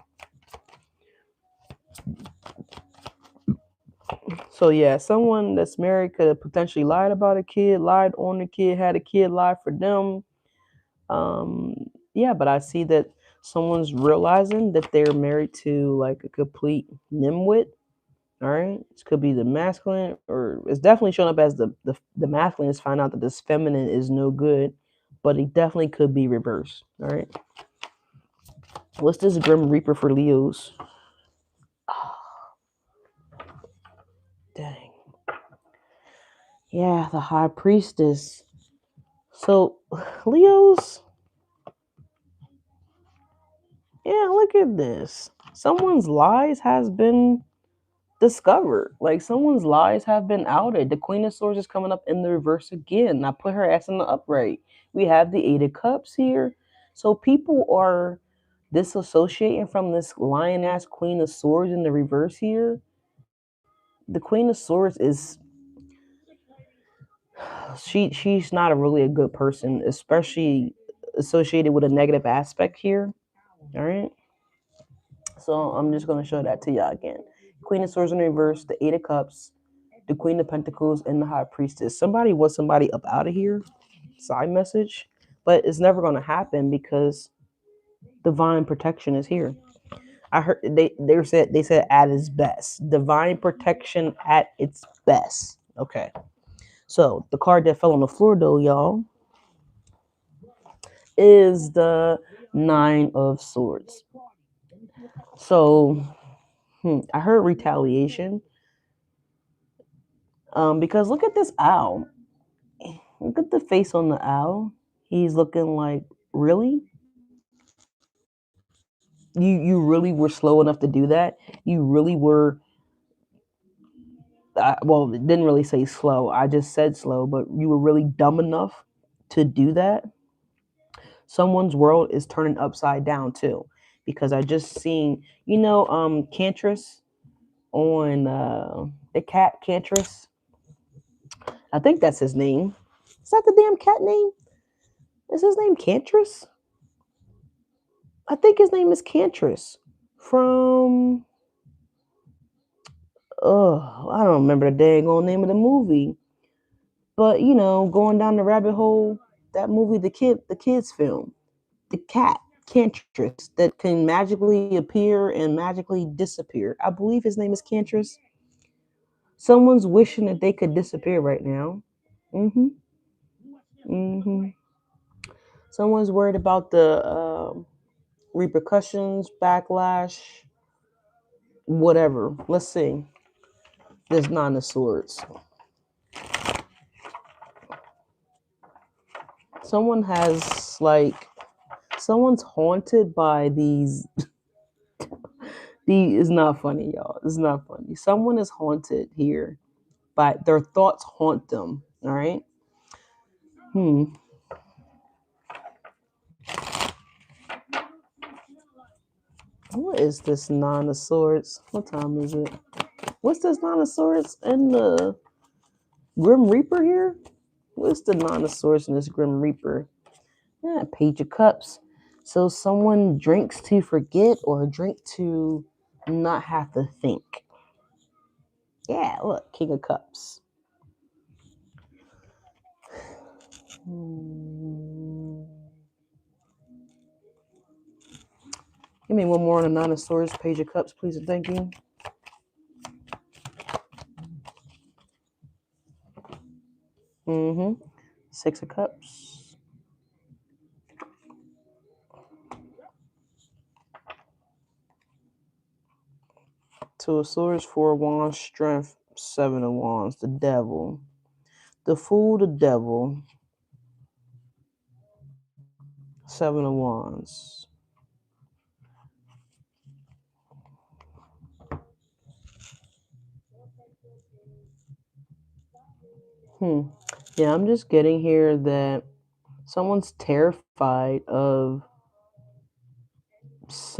So yeah, someone that's married could have potentially lied about a kid, lied on the kid, had a kid lie for them. Yeah, but I see that someone's realizing that they're married to like a complete nimwit. All right, this could be the masculine, or it's definitely showing up as the masculine is find out that this feminine is no good, but it definitely could be reversed. All right, what's this Grim Reaper for Leos? Yeah, the High Priestess. So, Leos, yeah, look at this. Someone's lies has been discovered. Like someone's lies have been outed. The Queen of Swords is coming up in the reverse again. I put her ass in the upright. We have the Eight of Cups here. So people are disassociating from this lion ass Queen of Swords in the reverse here. The Queen of Swords is she's not really a good person, especially associated with a negative aspect here. All right. So I'm just gonna show that to y'all again. Queen of Swords in reverse, the Eight of Cups, the Queen of Pentacles, and the High Priestess. Somebody wants somebody up out of here. Side message. But it's never gonna happen because divine protection is here. I heard they said at its best. Divine protection at its best. Okay. So the card that fell on the floor though, y'all, is the Nine of Swords. So I heard retaliation. Because look at this owl. Look at the face on the owl. He's looking like, really? You really were slow enough to do that? You really were. Well, it didn't really say slow. I just said slow, but you were really dumb enough to do that. Someone's world is turning upside down too, because I just seen, Cantress on the cat Cantress. I think that's his name. Is that the damn cat name? Is his name Cantress? I think his name is Cantress from. Oh, I don't remember the dang old name of the movie. But going down the rabbit hole, that movie, the kids film, the cat Cantress that can magically appear and magically disappear. I believe his name is Cantress. Someone's wishing that they could disappear right now. Mm-hmm. Mm-hmm. Someone's worried about the repercussions, backlash, whatever. Let's see. There's Nine of Swords. Someone has someone's haunted by these. It's not funny, y'all. It's not funny. Someone is haunted here, but their thoughts haunt them. All right. What is this Nine of Swords? What time is it? What's this Nine of Swords and the Grim Reaper here? What's the Nine of Swords and this Grim Reaper? Yeah, Page of Cups. So someone drinks to forget or drink to not have to think. Yeah, look, King of Cups. Give me one more on the Nine of Swords, Page of Cups, please and thank you. Six of Cups. Two of Swords, Four of Wands, Strength, Seven of Wands, the Devil. The Fool, the Devil. Seven of Wands. Yeah, I'm just getting here that someone's terrified of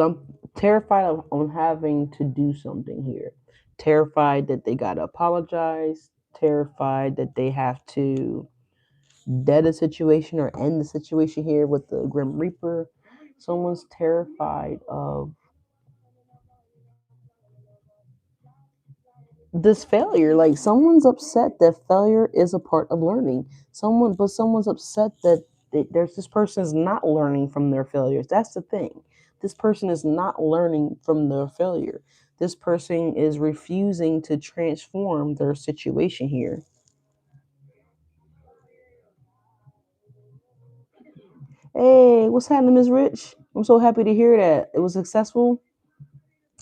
on having to do something here. Terrified that they gotta apologize. Terrified that they have to dead a situation or end the situation here with the Grim Reaper. Someone's terrified of this failure. Like someone's upset that failure is a part of learning. Someone's upset that there's this person is not learning from their failures. That's the thing. This person is not learning from their failure. This person is refusing to transform their situation here. Hey, what's happening, Ms. Rich? I'm so happy to hear that. It was successful.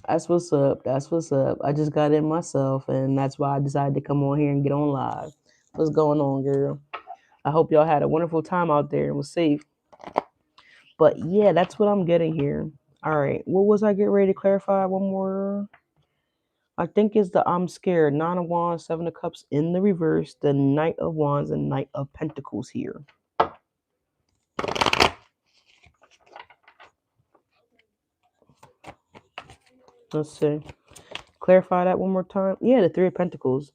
That's what's up. That's what's up. I just got in myself, and that's why I decided to come on here and get on live. What's going on, girl? I hope y'all had a wonderful time out there and was safe. But yeah, that's what I'm getting here. All right, what was I getting ready to clarify? One more. I think it's the I'm scared. Nine of Wands, Seven of Cups in the reverse, the Knight of Wands, and Knight of Pentacles here. Let's see. Clarify that one more time. Yeah, the Three of Pentacles.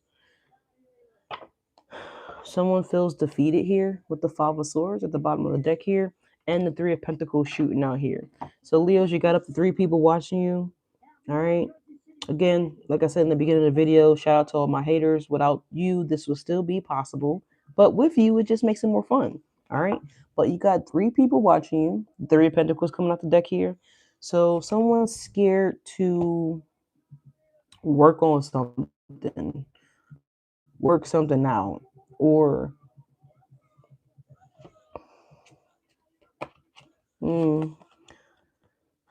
Someone feels defeated here with the Five of Swords at the bottom of the deck here, and the Three of Pentacles shooting out here. So Leos, you got up to 3 people watching you. All right. Again, like I said in the beginning of the video, shout out to all my haters. Without you, this would still be possible. But with you, it just makes it more fun. All right. But you got 3 people watching you. 3 of Pentacles coming out the deck here. So someone's scared to work on something, work something out, or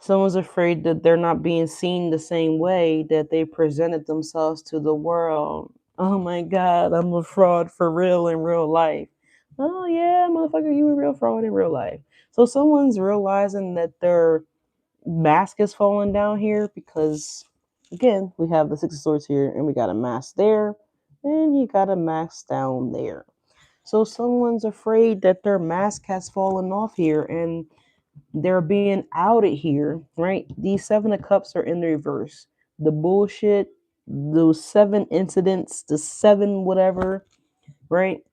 someone's afraid that they're not being seen the same way that they presented themselves to the world. Oh my God, I'm a fraud for real in real life. Oh yeah, motherfucker, you a real fraud in real life. So someone's realizing that their mask is falling down here because, again, we have the Six of Swords here and we got a mask there and you got a mask down there. So someone's afraid that their mask has fallen off here and they're being outed here, right? These 7 of Cups are in the reverse. The bullshit, those 7 incidents, the 7 whatever, right?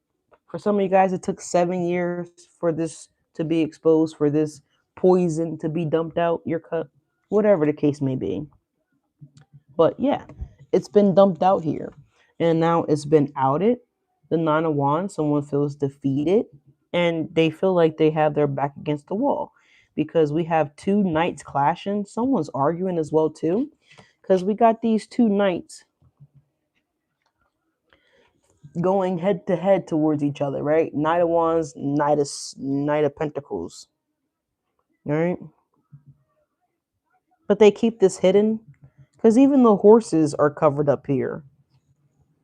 For some of you guys, it took 7 years for this to be exposed, for this poison to be dumped out your cup, whatever the case may be. But yeah, it's been dumped out here. And now it's been outed. The 9 of Wands, someone feels defeated and they feel like they have their back against the wall because we have 2 knights clashing. Someone's arguing as well too because we got these 2 knights going head to head towards each other, right? Knight of Wands, Knight of Pentacles. All right? But they keep this hidden because even the horses are covered up here.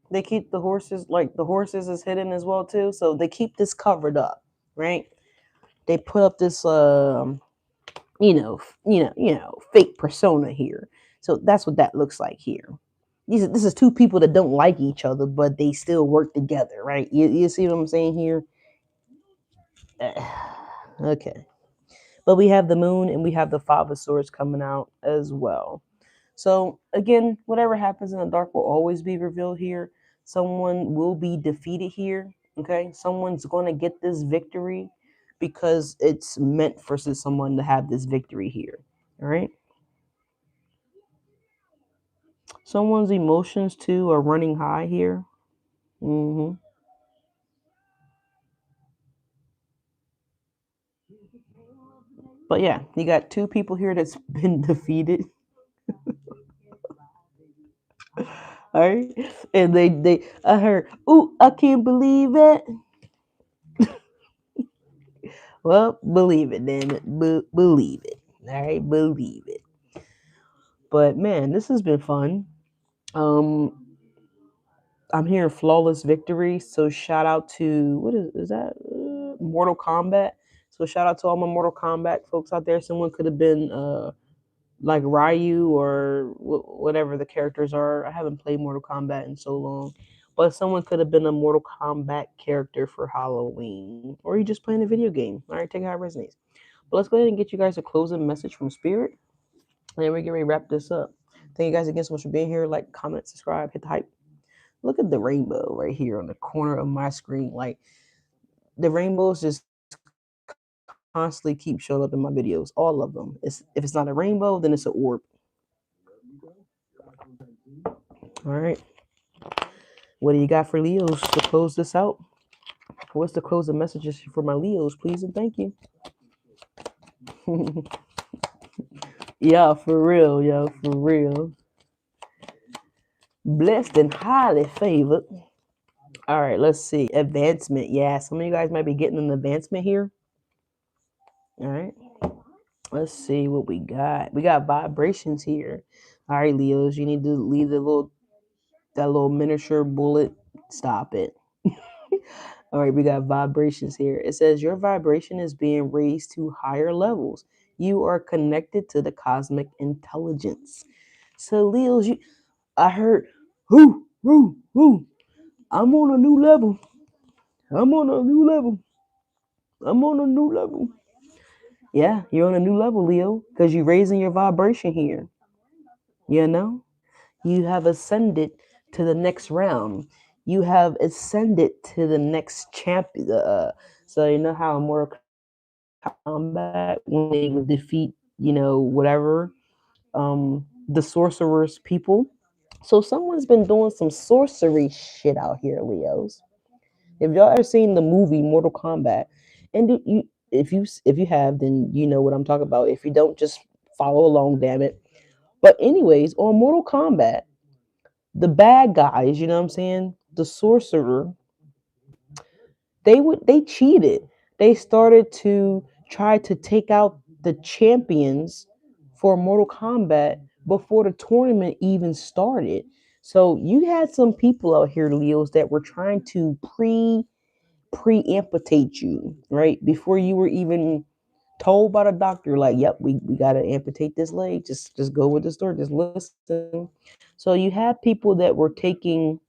They keep the horses, like the horses is hidden as well too. So they keep this covered up, right? They put up this fake persona here. So that's what that looks like here. This is 2 people that don't like each other, but they still work together, right? You see what I'm saying here? Okay. But we have the Moon and we have the Five of Swords coming out as well. So again, whatever happens in the dark will always be revealed here. Someone will be defeated here. Okay, someone's going to get this victory because it's meant for someone to have this victory here. All right. Someone's emotions too are running high here. But yeah, you got 2 people here that's been defeated. All right, and I heard, "Ooh, I can't believe it." Well, believe it, damn it, believe it. All right, believe it. But man, this has been fun. I'm hearing flawless victory. So shout out to what is that? Mortal Kombat. So shout out to all my Mortal Kombat folks out there. Someone could have been like Ryu or whatever the characters are. I haven't played Mortal Kombat in so long, but someone could have been a Mortal Kombat character for Halloween, or you just playing a video game. All right, take it how it resonates. But let's go ahead and get you guys a closing message from Spirit, and then we're getting ready to wrap this up. Thank you guys again so much for being here. Like, comment, subscribe, hit the hype. Look at the rainbow right here on the corner of my screen. Like, the rainbows just constantly keep showing up in my videos. All of them. If it's not a rainbow, then it's an orb. All right. What do you got for Leos to close this out? What's the closing messages for my Leos, please and thank you. Yeah, for real, yo, for real. Blessed and highly favored. All right, let's see. Advancement. Yeah, some of you guys might be getting an advancement here. All right. Let's see what we got. We got vibrations here. All right, Leos, you need to leave that little miniature bullet. Stop it. All right, we got vibrations here. It says your vibration is being raised to higher levels. You are connected to the cosmic intelligence. So Leos, I heard, whoo, whoo, whoo. I'm on a new level. I'm on a new level. I'm on a new level. Yeah, you're on a new level, Leo, because you're raising your vibration here. You know, you have ascended to the next realm. You have ascended to the next champion. So you know how in Mortal Kombat when they would defeat, whatever, the sorcerer's people. So someone's been doing some sorcery shit out here, Leos. If y'all ever seen the movie Mortal Kombat, and if you have, then you know what I'm talking about. If you don't, just follow along, damn it. But anyways, on Mortal Kombat, the bad guys, you know what I'm saying, the sorcerer, they cheated. They started to try to take out the champions for Mortal Kombat before the tournament even started. So you had some people out here, Leos, that were trying to pre-amputate you, right? Before you were even told by the doctor, like, yep, we gotta amputate this leg. Just go with the story, just listen. So you have people that were taking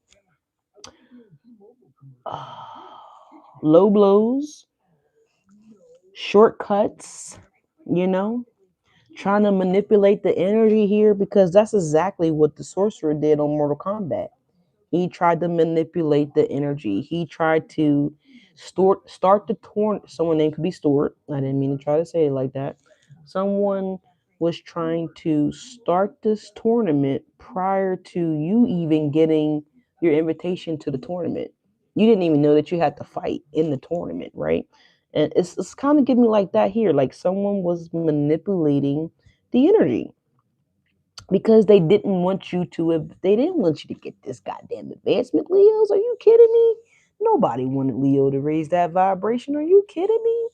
uh, low blows, shortcuts, you know, trying to manipulate the energy here, because that's exactly what the sorcerer did on Mortal Kombat. He tried to manipulate the energy. He tried to start the tournament. Someone name could be Stuart. I didn't mean to try to say it like that. Someone was trying to start this tournament prior to you even getting your invitation to the tournament. You didn't even know that you had to fight in the tournament, right? And it's kind of getting me like that here. Like someone was manipulating the energy because they didn't want you to get this goddamn advancement, Leos. Are you kidding me? Nobody wanted Leo to raise that vibration. Are you kidding me?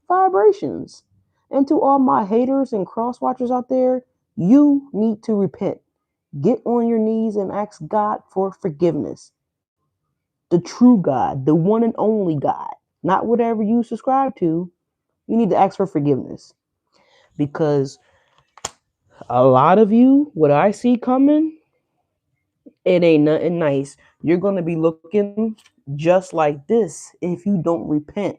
Vibrations. And to all my haters and cross watchers out there, you need to repent. Get on your knees and ask God for forgiveness. The true God, the one and only God, not whatever you subscribe to. You need to ask for forgiveness, because a lot of you, what I see coming, it ain't nothing nice. You're going to be looking just like this if you don't repent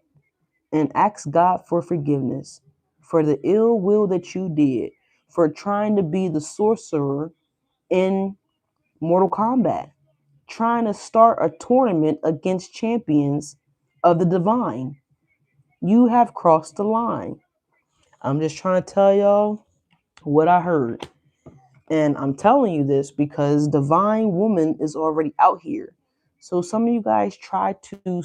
and ask God for forgiveness for the ill will that you did, for trying to be the sorcerer in Mortal Kombat, trying to start a tournament against champions of the divine. You have crossed the line. I'm just trying to tell y'all what I heard. And I'm telling you this because divine woman is already out here. So some of you guys try to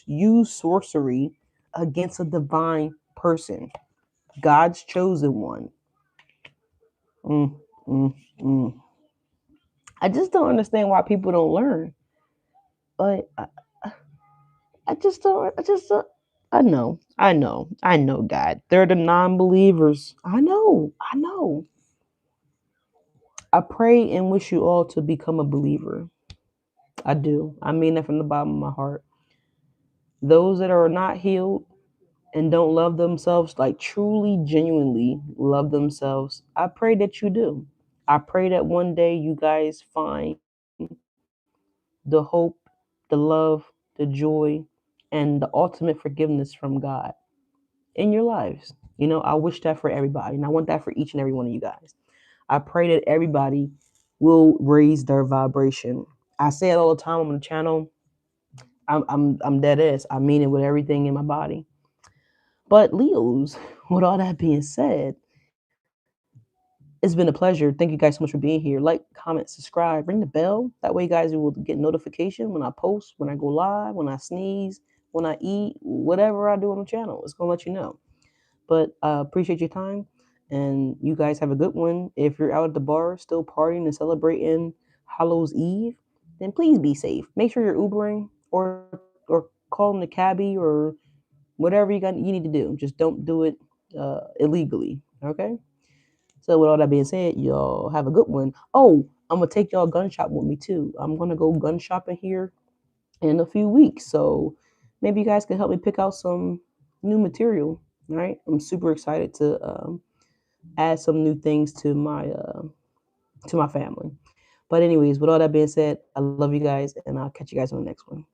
use sorcery against a divine person, God's chosen one. Mm, mm, mm. I just don't understand why people don't learn. But I just don't. I just don't. I know. I know. I know, God. They're the non-believers. I know. I know. I pray and wish you all to become a believer. I do. I mean that from the bottom of my heart. Those that are not healed and don't love themselves, like truly, genuinely love themselves, I pray that you do. I pray that one day you guys find the hope, the love, the joy, and the ultimate forgiveness from God in your lives. I wish that for everybody, and I want that for each and every one of you guys. I pray that everybody will raise their vibration. I say it all the time on the channel. I'm dead ass. I mean it with everything in my body. But Leos, with all that being said, it's been a pleasure. Thank you guys so much for being here. Like, comment, subscribe, ring the bell. That way, you guys will get notification when I post, when I go live, when I sneeze, when I eat, whatever I do on the channel. It's gonna let you know. But appreciate your time, and you guys have a good one. If you're out at the bar still partying and celebrating Hallows Eve, then please be safe. Make sure you're Ubering or calling the cabbie or whatever you need to do. Just don't do it illegally. Okay. So with all that being said, y'all have a good one. Oh, I'm gonna take y'all gun shop with me too. I'm gonna go gun shopping here in a few weeks. So maybe you guys can help me pick out some new material. All right. I'm super excited to add some new things to my family. But anyways, with all that being said, I love you guys, and I'll catch you guys on the next one.